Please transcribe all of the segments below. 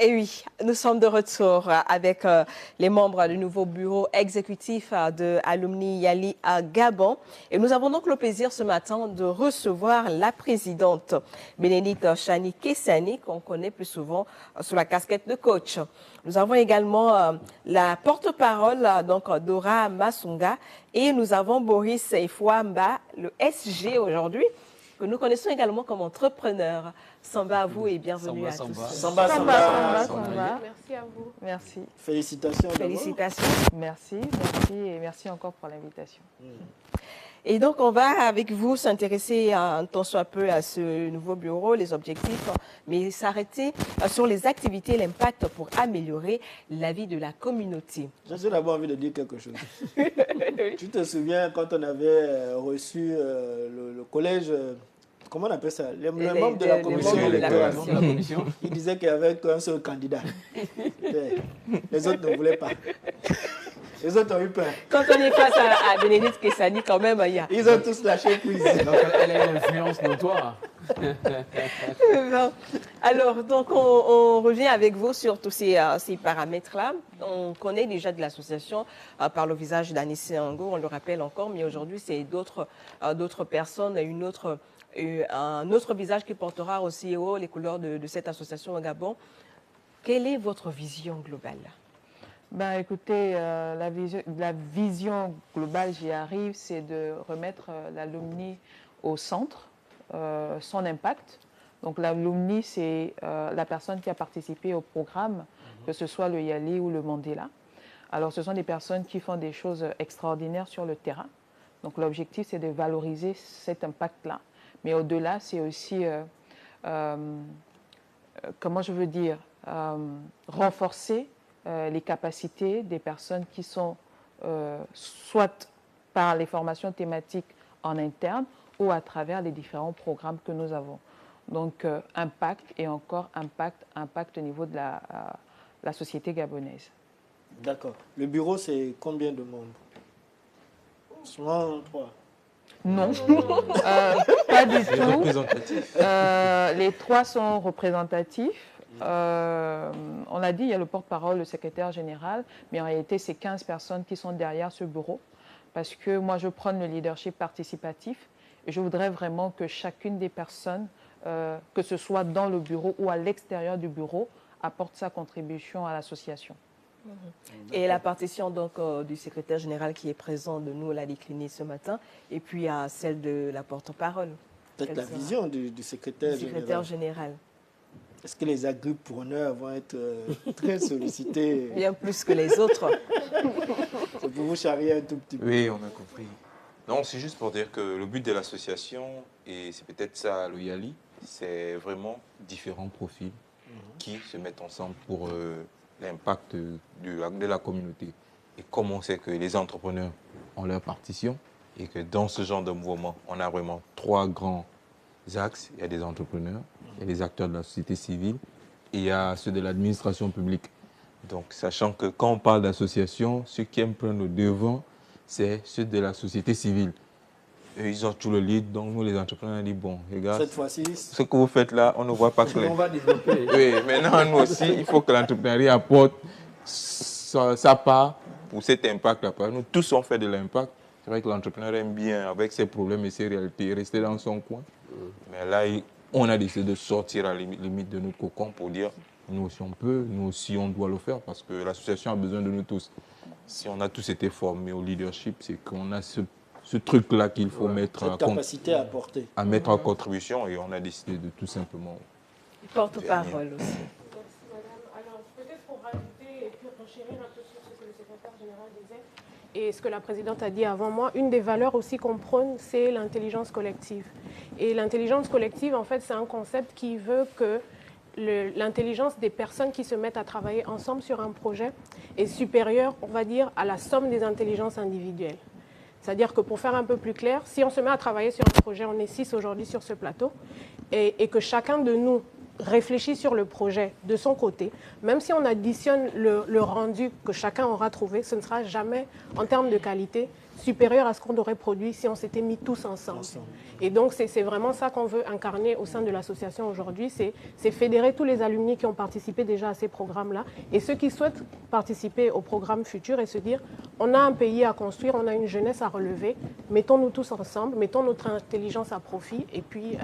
Et oui, nous sommes de retour avec les membres du nouveau bureau exécutif de Alumni Yali à Gabon. Et nous avons donc le plaisir ce matin de recevoir la présidente Bénédicte Chani Kessani, qu'on connaît plus souvent sous la casquette de coach. Nous avons également la porte-parole donc Dora Masunga et nous avons Boris Efouamba, le SG aujourd'hui, que nous connaissons également comme entrepreneur. Samba à vous et bienvenue à tous. Samba. Merci à vous. Merci. Félicitations. Félicitations. Merci et merci encore pour l'invitation. Et donc, on va avec vous s'intéresser un tant soit peu à ce nouveau bureau, les objectifs, mais s'arrêter sur les activités et l'impact pour améliorer la vie de la communauté. J'ai d'abord envie de dire quelque chose. Tu te souviens quand on avait reçu le collège, comment on appelle ça, les membres de la commission. Il disait qu'il n'y avait qu'un seul candidat. Les autres ne voulaient pas. Les autres ont eu peur. Quand on est face à Bénédicte Kessani, quand même, il y a... Ils ont tous lâché prise. Donc, elle a une influence notoire. Alors, donc, on revient avec vous sur tous ces paramètres-là. On connaît déjà de l'association par le visage d'Anissé Ango, on le rappelle encore, mais aujourd'hui, c'est d'autres personnes, un autre visage qui portera aussi haut les couleurs de cette association au Gabon. Quelle est votre vision globale ? Ben, écoutez, la vision globale, j'y arrive, c'est de remettre l'alumni au centre, son impact. Donc l'alumni, c'est la personne qui a participé au programme, que ce soit le Yali ou le Mandela. Alors ce sont des personnes qui font des choses extraordinaires sur le terrain. Donc l'objectif, c'est de valoriser cet impact-là. Mais au-delà, c'est aussi, comment je veux dire, renforcer les capacités des personnes qui sont soit par les formations thématiques en interne ou à travers les différents programmes que nous avons. Donc, impact et encore impact au niveau de la société gabonaise. D'accord. Le bureau, c'est combien de membres? Souvent 3. Non, pas du tout. Les 3 sont représentatifs. On a dit, il y a le porte-parole, le secrétaire général, mais en réalité, c'est 15 personnes qui sont derrière ce bureau. Parce que moi, je prends le leadership participatif et je voudrais vraiment que chacune des personnes, que ce soit dans le bureau ou à l'extérieur du bureau, apporte sa contribution à l'association. Et la partition donc du secrétaire général qui est présent de nous l'a déclinée ce matin, et puis à celle de la porte-parole. Peut-être la vision du secrétaire général. Est-ce que les agripreneurs vont être très sollicités? Bien plus que les autres. C'est pour vous charrier un tout petit peu. Oui, on a compris. Non, c'est juste pour dire que le but de l'association, et c'est peut-être ça le Yali, c'est vraiment différents profils qui se mettent ensemble pour l'impact de la communauté. Et comme on sait que les entrepreneurs ont leur partition et que dans ce genre de mouvement, on a vraiment 3 grands axes. Il y a des entrepreneurs, il y a des acteurs de la société civile et il y a ceux de l'administration publique. Donc, sachant que quand on parle d'association, ceux qui aiment prendre le devant, c'est ceux de la société civile. Et ils ont tout le lead, donc nous les entrepreneurs, on dit bon, regarde, cette fois-ci, ce que vous faites là, on ne voit pas clair. On va développer. Oui, maintenant nous aussi, il faut que l'entrepreneuriat apporte sa part pour cet impact-là. Nous tous on fait de l'impact. C'est vrai que l'entrepreneur aime bien, avec ses problèmes et ses réalités, rester dans son coin. Mais là, on a décidé de sortir à la limite de notre cocon pour dire nous aussi on peut, nous aussi on doit le faire parce que l'association a besoin de nous tous. Si on a tous été formés au leadership, c'est qu'on a ce truc-là qu'il faut mettre à mettre en contribution et on a décidé de tout simplement... Porte-parole aussi. Merci, madame. Alors, peut-être pour rajouter et puis renchérir un peu sur ce que le secrétaire général disait et ce que la présidente a dit avant moi, une des valeurs aussi qu'on prône, c'est l'intelligence collective. Et l'intelligence collective, en fait, c'est un concept qui veut que l'intelligence des personnes qui se mettent à travailler ensemble sur un projet est supérieure, on va dire, à la somme des intelligences individuelles. C'est-à-dire que pour faire un peu plus clair, si on se met à travailler sur un projet, on est 6 aujourd'hui sur ce plateau, et que chacun de nous réfléchit sur le projet de son côté, même si on additionne le rendu que chacun aura trouvé, ce ne sera jamais, en termes de qualité, supérieur à ce qu'on aurait produit si on s'était mis tous ensemble. Et donc, c'est vraiment ça qu'on veut incarner au sein de l'association aujourd'hui, c'est fédérer tous les alumni qui ont participé déjà à ces programmes-là et ceux qui souhaitent participer aux programmes futurs et se dire, on a un pays à construire, on a une jeunesse à relever, mettons-nous tous ensemble, mettons notre intelligence à profit et puis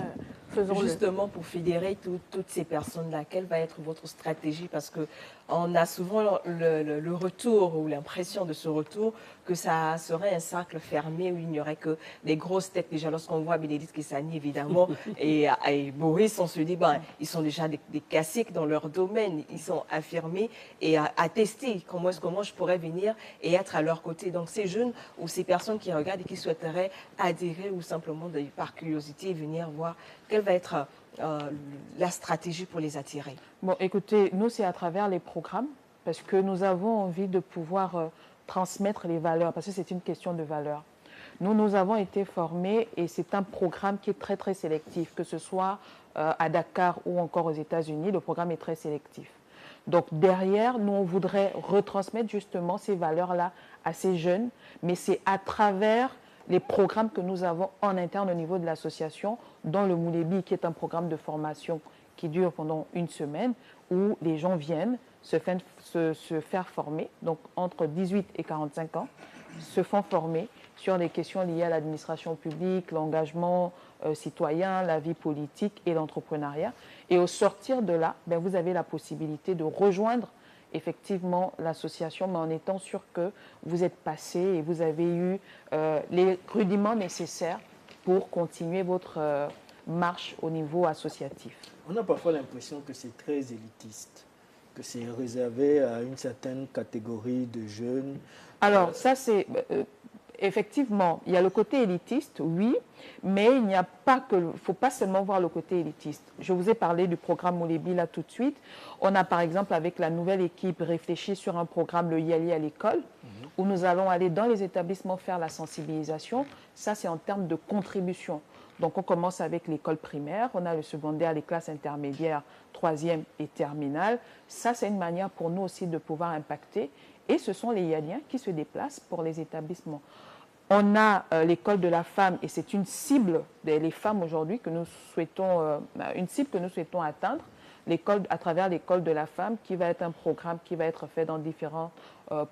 faisons-le. Justement, pour fédérer toutes ces personnes-là, quelle va être votre stratégie? Parce qu'on a souvent le retour ou l'impression de ce retour que ça serait un cercle fermé où il n'y aurait que des grosses têtes. Déjà, lorsqu'on voit Bénédicte Kessani, évidemment, et Boris, on se dit, ben, ils sont déjà des classiques dans leur domaine, ils sont affirmés et à tester comment est-ce que moi je pourrais venir et être à leur côté. Donc, ces jeunes ou ces personnes qui regardent et qui souhaiteraient adhérer ou simplement par curiosité venir voir quelle va être la stratégie pour les attirer. Bon, écoutez, nous, c'est à travers les programmes, parce que nous avons envie de pouvoir transmettre les valeurs, parce que c'est une question de valeurs. Nous avons été formés et c'est un programme qui est très, très sélectif, que ce soit à Dakar ou encore aux États-Unis, le programme est très sélectif. Donc derrière, nous, on voudrait retransmettre justement ces valeurs-là à ces jeunes, mais c'est à travers les programmes que nous avons en interne au niveau de l'association, dont le Moulébi, qui est un programme de formation qui dure pendant une semaine, où les gens viennent se faire former, donc entre 18 et 45 ans, se font former sur les questions liées à l'administration publique, l'engagement citoyen, la vie politique et l'entrepreneuriat. Et au sortir de là, ben, vous avez la possibilité de rejoindre effectivement l'association, mais en étant sûr que vous êtes passé et vous avez eu les rudiments nécessaires pour continuer votre marche au niveau associatif. On a parfois l'impression que c'est très élitiste, que c'est réservé à une certaine catégorie de jeunes. Alors, ça c'est... effectivement, il y a le côté élitiste, oui, mais il n'y a pas que, faut pas seulement voir le côté élitiste. Je vous ai parlé du programme Moulébi là tout de suite. On a par exemple avec la nouvelle équipe réfléchi sur un programme, le Yali à l'école, où nous allons aller dans les établissements faire la sensibilisation. Ça, c'est en termes de contribution. Donc, on commence avec l'école primaire, on a le secondaire, les classes intermédiaires, troisième et terminale. Ça, c'est une manière pour nous aussi de pouvoir impacter. Et ce sont les Yaliens qui se déplacent pour les établissements. On a l'école de la femme et c'est une cible des femmes aujourd'hui que nous souhaitons, une cible que nous souhaitons atteindre, à travers l'école de la femme qui va être un programme qui va être fait dans différentes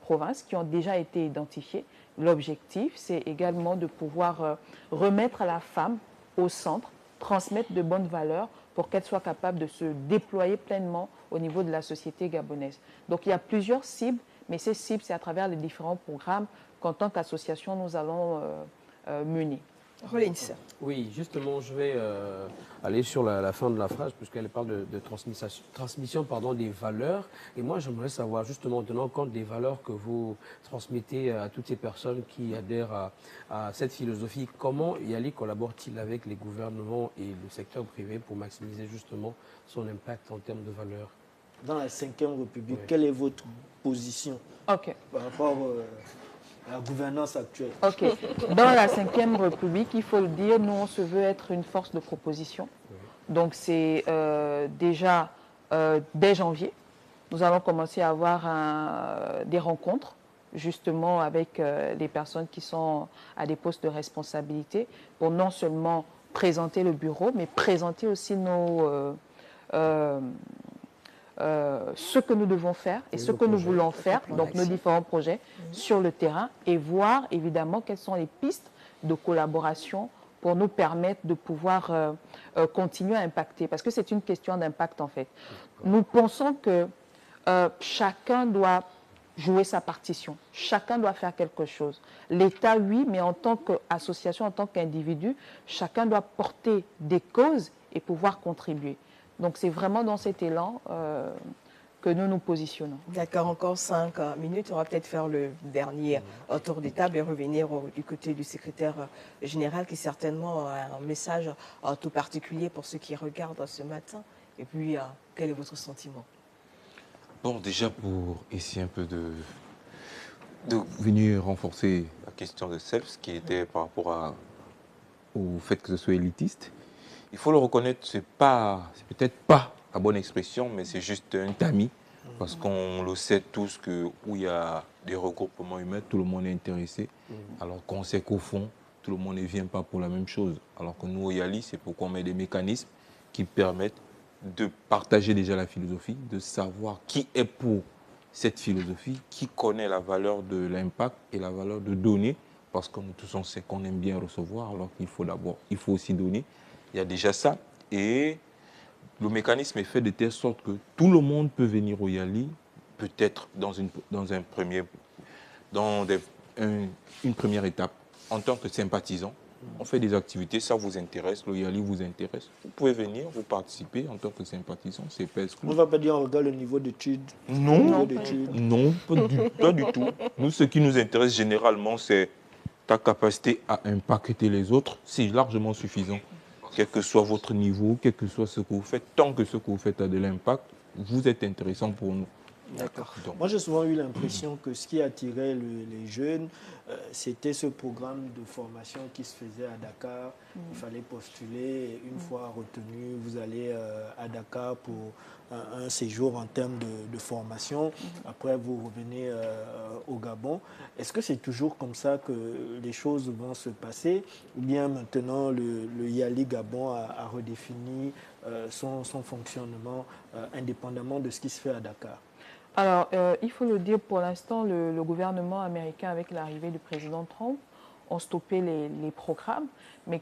provinces qui ont déjà été identifiées. L'objectif, c'est également de pouvoir remettre la femme au centre, transmettre de bonnes valeurs pour qu'elle soit capable de se déployer pleinement au niveau de la société gabonaise. Donc il y a plusieurs cibles, mais ces cibles, c'est à travers les différents programmes qu'en tant qu'association, nous allons mener. Rollins. Oui, justement, je vais aller sur la fin de la phrase, puisqu'elle parle de transmission des valeurs. Et moi, j'aimerais savoir, justement, tenant compte des valeurs que vous transmettez à toutes ces personnes qui adhèrent à cette philosophie, comment Yali collabore-t-il avec les gouvernements et le secteur privé pour maximiser justement son impact en termes de valeurs? Dans la Ve République, Oui. quelle est votre position par rapport à la gouvernance actuelle? Ok. Dans la Ve République, il faut le dire, nous, on se veut être une force de proposition. Donc, c'est déjà dès janvier, nous allons commencer à avoir des rencontres, justement, avec les personnes qui sont à des postes de responsabilité, pour non seulement présenter le bureau, mais présenter aussi ce que nous devons faire et ce que nous voulons faire, donc nos différents projets sur le terrain, et voir évidemment quelles sont les pistes de collaboration pour nous permettre de pouvoir continuer à impacter, parce que c'est une question d'impact en fait. Nous pensons que chacun doit jouer sa partition, chacun doit faire quelque chose. L'État, oui, mais en tant qu'association, en tant qu'individu, chacun doit porter des causes et pouvoir contribuer. Donc, c'est vraiment dans cet élan que nous nous positionnons. D'accord, encore 5 minutes. On va peut-être faire le dernier tour des tables et revenir du côté du secrétaire général qui certainement a un message tout particulier pour ceux qui regardent ce matin. Et puis, quel est votre sentiment? Bon, déjà pour essayer un peu de venir renforcer la question de SELF, qui était par rapport au fait que ce soit élitiste, il faut le reconnaître, c'est peut-être pas la bonne expression, mais c'est juste un tamis Parce qu'on le sait tous que où il y a des regroupements humains, tout le monde est intéressé. Alors qu'on sait qu'au fond, tout le monde ne vient pas pour la même chose. Alors que nous, au YALI, c'est pourquoi on met des mécanismes qui permettent de partager déjà la philosophie, de savoir qui est pour cette philosophie, qui connaît la valeur de l'impact et la valeur de donner, parce que nous tous on sait qu'on aime bien recevoir, alors qu'il faut d'abord, il faut aussi donner. Il y a déjà ça. Et le mécanisme est fait de telle sorte que tout le monde peut venir au YALI, peut-être dans une première étape, en tant que sympathisant. On fait des activités, ça vous intéresse, le YALI vous intéresse. Vous pouvez venir, vous participer en tant que sympathisant, c'est pas exclu. On ne va pas dire on regarde le niveau d'études. Non, pas du tout. Nous, ce qui nous intéresse généralement, c'est ta capacité à impacter les autres. C'est largement suffisant. Quel que soit votre niveau, quel que soit ce que vous faites, tant que ce que vous faites a de l'impact, vous êtes intéressant pour nous. D'accord. Moi, j'ai souvent eu l'impression que ce qui attirait les jeunes, c'était ce programme de formation qui se faisait à Dakar. Il fallait postuler. Une fois retenu, vous allez à Dakar pour un séjour en termes de formation. Après, vous revenez au Gabon. Est-ce que c'est toujours comme ça que les choses vont se passer? Ou bien maintenant, le YALI Gabon a redéfini son fonctionnement indépendamment de ce qui se fait à Dakar? Alors, il faut le dire, pour l'instant, le gouvernement américain, avec l'arrivée du président Trump, ont stoppé les programmes. Mais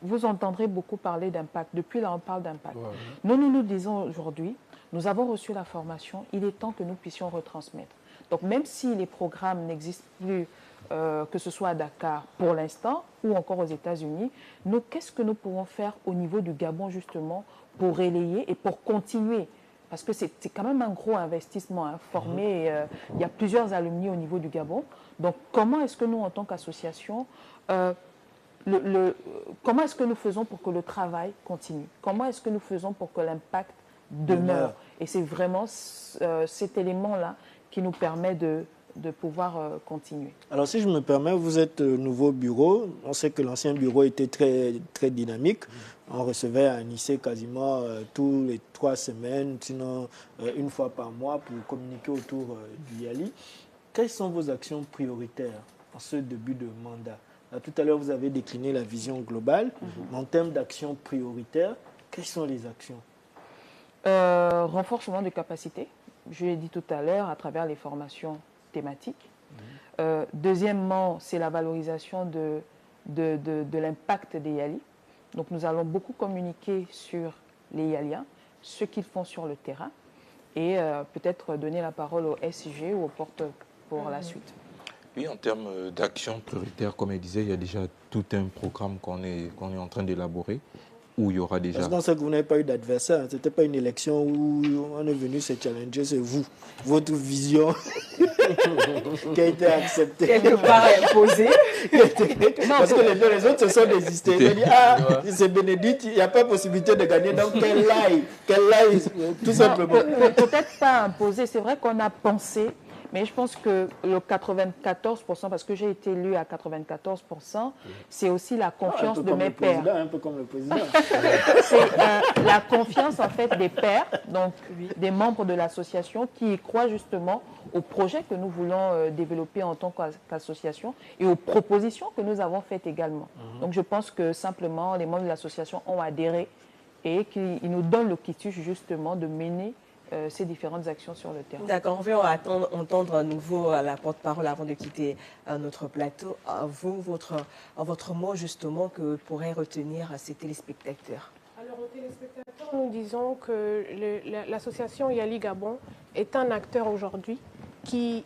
vous entendrez beaucoup parler d'impact. Depuis là, on parle d'impact. Ouais. Nous disons aujourd'hui, nous avons reçu la formation, il est temps que nous puissions retransmettre. Donc, même si les programmes n'existent plus, que ce soit à Dakar pour l'instant ou encore aux États-Unis, nous, qu'est-ce que nous pouvons faire au niveau du Gabon, justement, pour relayer et pour continuer? Parce que c'est quand même un gros investissement, hein, former. Il y a plusieurs alumni au niveau du Gabon. Donc, comment est-ce que nous, en tant qu'association, comment est-ce que nous faisons pour que le travail continue? Comment est-ce que nous faisons pour que l'impact demeure? Et c'est vraiment cet élément-là qui nous permet de pouvoir continuer. Alors, si je me permets, vous êtes nouveau bureau. On sait que l'ancien bureau était très, très dynamique. On recevait à Nice quasiment tous les 3 semaines, sinon une fois par mois, pour communiquer autour du YALI. Quelles sont vos actions prioritaires en ce début de mandat? Là, tout à l'heure, vous avez décliné la vision globale. Mais en termes d'actions prioritaires, quelles sont les actions? Renforcement des capacités. Je l'ai dit tout à l'heure, à travers les formations thématiques. Deuxièmement, c'est la valorisation de l'impact des YALI. Donc, nous allons beaucoup communiquer sur les YALIens, ce qu'ils font sur le terrain, et peut-être donner la parole au SIG ou aux portes pour la suite. Oui, en termes d'actions prioritaires, comme elle disait, il y a déjà tout un programme qu'on est en train d'élaborer, où il y aura déjà... Parce qu'on sait que vous n'avez pas eu d'adversaire. Ce n'était pas une élection où on est venu se challenger, c'est vous. Votre vision qui a été acceptée. Quelque part imposée. Parce que les autres se sont désistés. Ils ont dit, c'est Bénédicte, il n'y a pas possibilité de gagner. Donc, qu'elle aille, tout simplement. Peut-être pas imposée. C'est vrai qu'on a pensé. Mais je pense que le 94%, parce que j'ai été élu à 94%, c'est aussi la confiance de mes pairs. Un peu comme le président. C'est la confiance en fait des pairs, donc des membres de l'association qui y croient justement au projet que nous voulons développer en tant qu'association et aux propositions que nous avons faites également. Donc je pense que simplement les membres de l'association ont adhéré et qu'ils nous donnent le quitus justement de mener ces différentes actions sur le terrain. D'accord, on va entendre à nouveau la porte-parole avant de quitter notre plateau. Vous, votre mot justement que pourraient retenir ces téléspectateurs. Alors aux téléspectateurs, nous disons que l'association YALI Gabon est un acteur aujourd'hui qui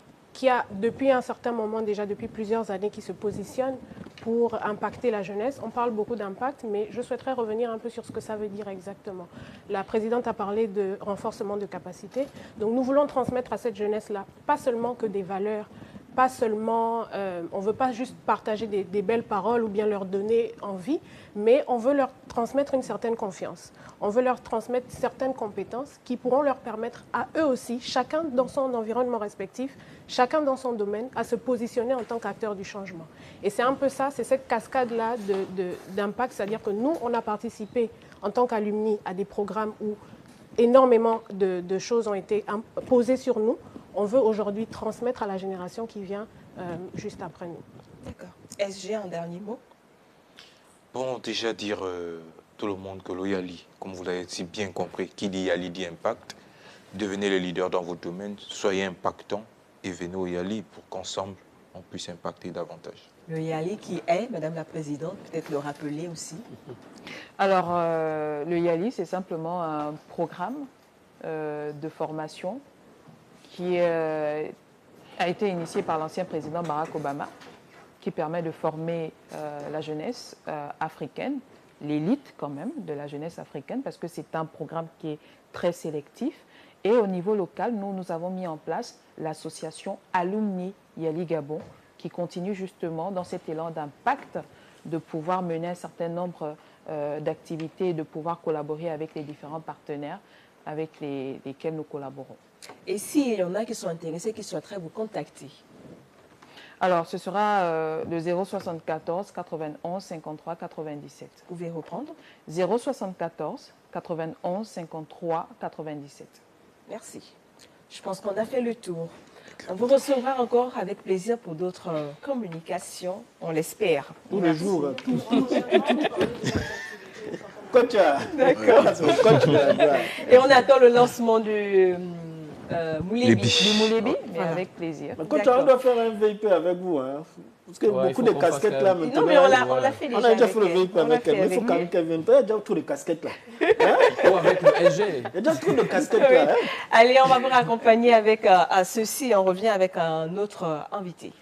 a depuis un certain moment, déjà depuis plusieurs années, qui se positionne pour impacter la jeunesse. On parle beaucoup d'impact, mais je souhaiterais revenir un peu sur ce que ça veut dire exactement. La présidente a parlé de renforcement de capacité. Donc nous voulons transmettre à cette jeunesse-là, pas seulement que des valeurs, pas seulement, on ne veut pas juste partager des belles paroles ou bien leur donner envie, mais on veut leur transmettre une certaine confiance. On veut leur transmettre certaines compétences qui pourront leur permettre à eux aussi, chacun dans son environnement respectif, chacun dans son domaine, à se positionner en tant qu'acteur du changement. Et c'est un peu ça, c'est cette cascade-là d'impact, c'est-à-dire que nous, on a participé en tant qu'alumni à des programmes où énormément de choses ont été posées sur nous. On veut aujourd'hui transmettre à la génération qui vient juste après nous. D'accord. SG, un dernier mot? Bon, déjà dire tout le monde que l'Oyali, comme vous l'avez si bien compris, qui dit Yali dit impact. Devenez le leader dans votre domaine, soyez impactant et venez au Yali pour qu'ensemble, on puisse impacter davantage. Le Yali qui est, Madame la Présidente, peut-être le rappeler aussi. Alors, le Yali, c'est simplement un programme de formation qui a été initié par l'ancien président Barack Obama, qui permet de former la jeunesse africaine, l'élite quand même de la jeunesse africaine, parce que c'est un programme qui est très sélectif. Et au niveau local, nous avons mis en place l'association Alumni Yali Gabon, qui continue justement dans cet élan d'impact, de pouvoir mener un certain nombre d'activités, de pouvoir collaborer avec les différents partenaires avec lesquels nous collaborons. Et s'il y en a qui sont intéressés, qui souhaiteraient vous contacter? Alors, ce sera le 074 91 53 97. Vous pouvez reprendre? 074 91 53 97. Merci. Je pense qu'on a fait le tour. On vous recevra encore avec plaisir pour d'autres communications, on l'espère. Tous les jours. Coach. D'accord. Et on attend le lancement du Moulébi. Du Moulébi, mais avec plaisir. Coach, on doit faire un VIP avec vous. Hein. Parce que beaucoup de casquettes là maintenant. Non, mais on l'a fait déjà. On a déjà fait le VIP avec elle. Mais il faut quand même qu'elle vienne. Il y a déjà tous les casquettes là. Ou avec le SG. Il y a déjà tous les casquettes là. Allez, on va vous raccompagner avec ceci. On revient avec un autre invité.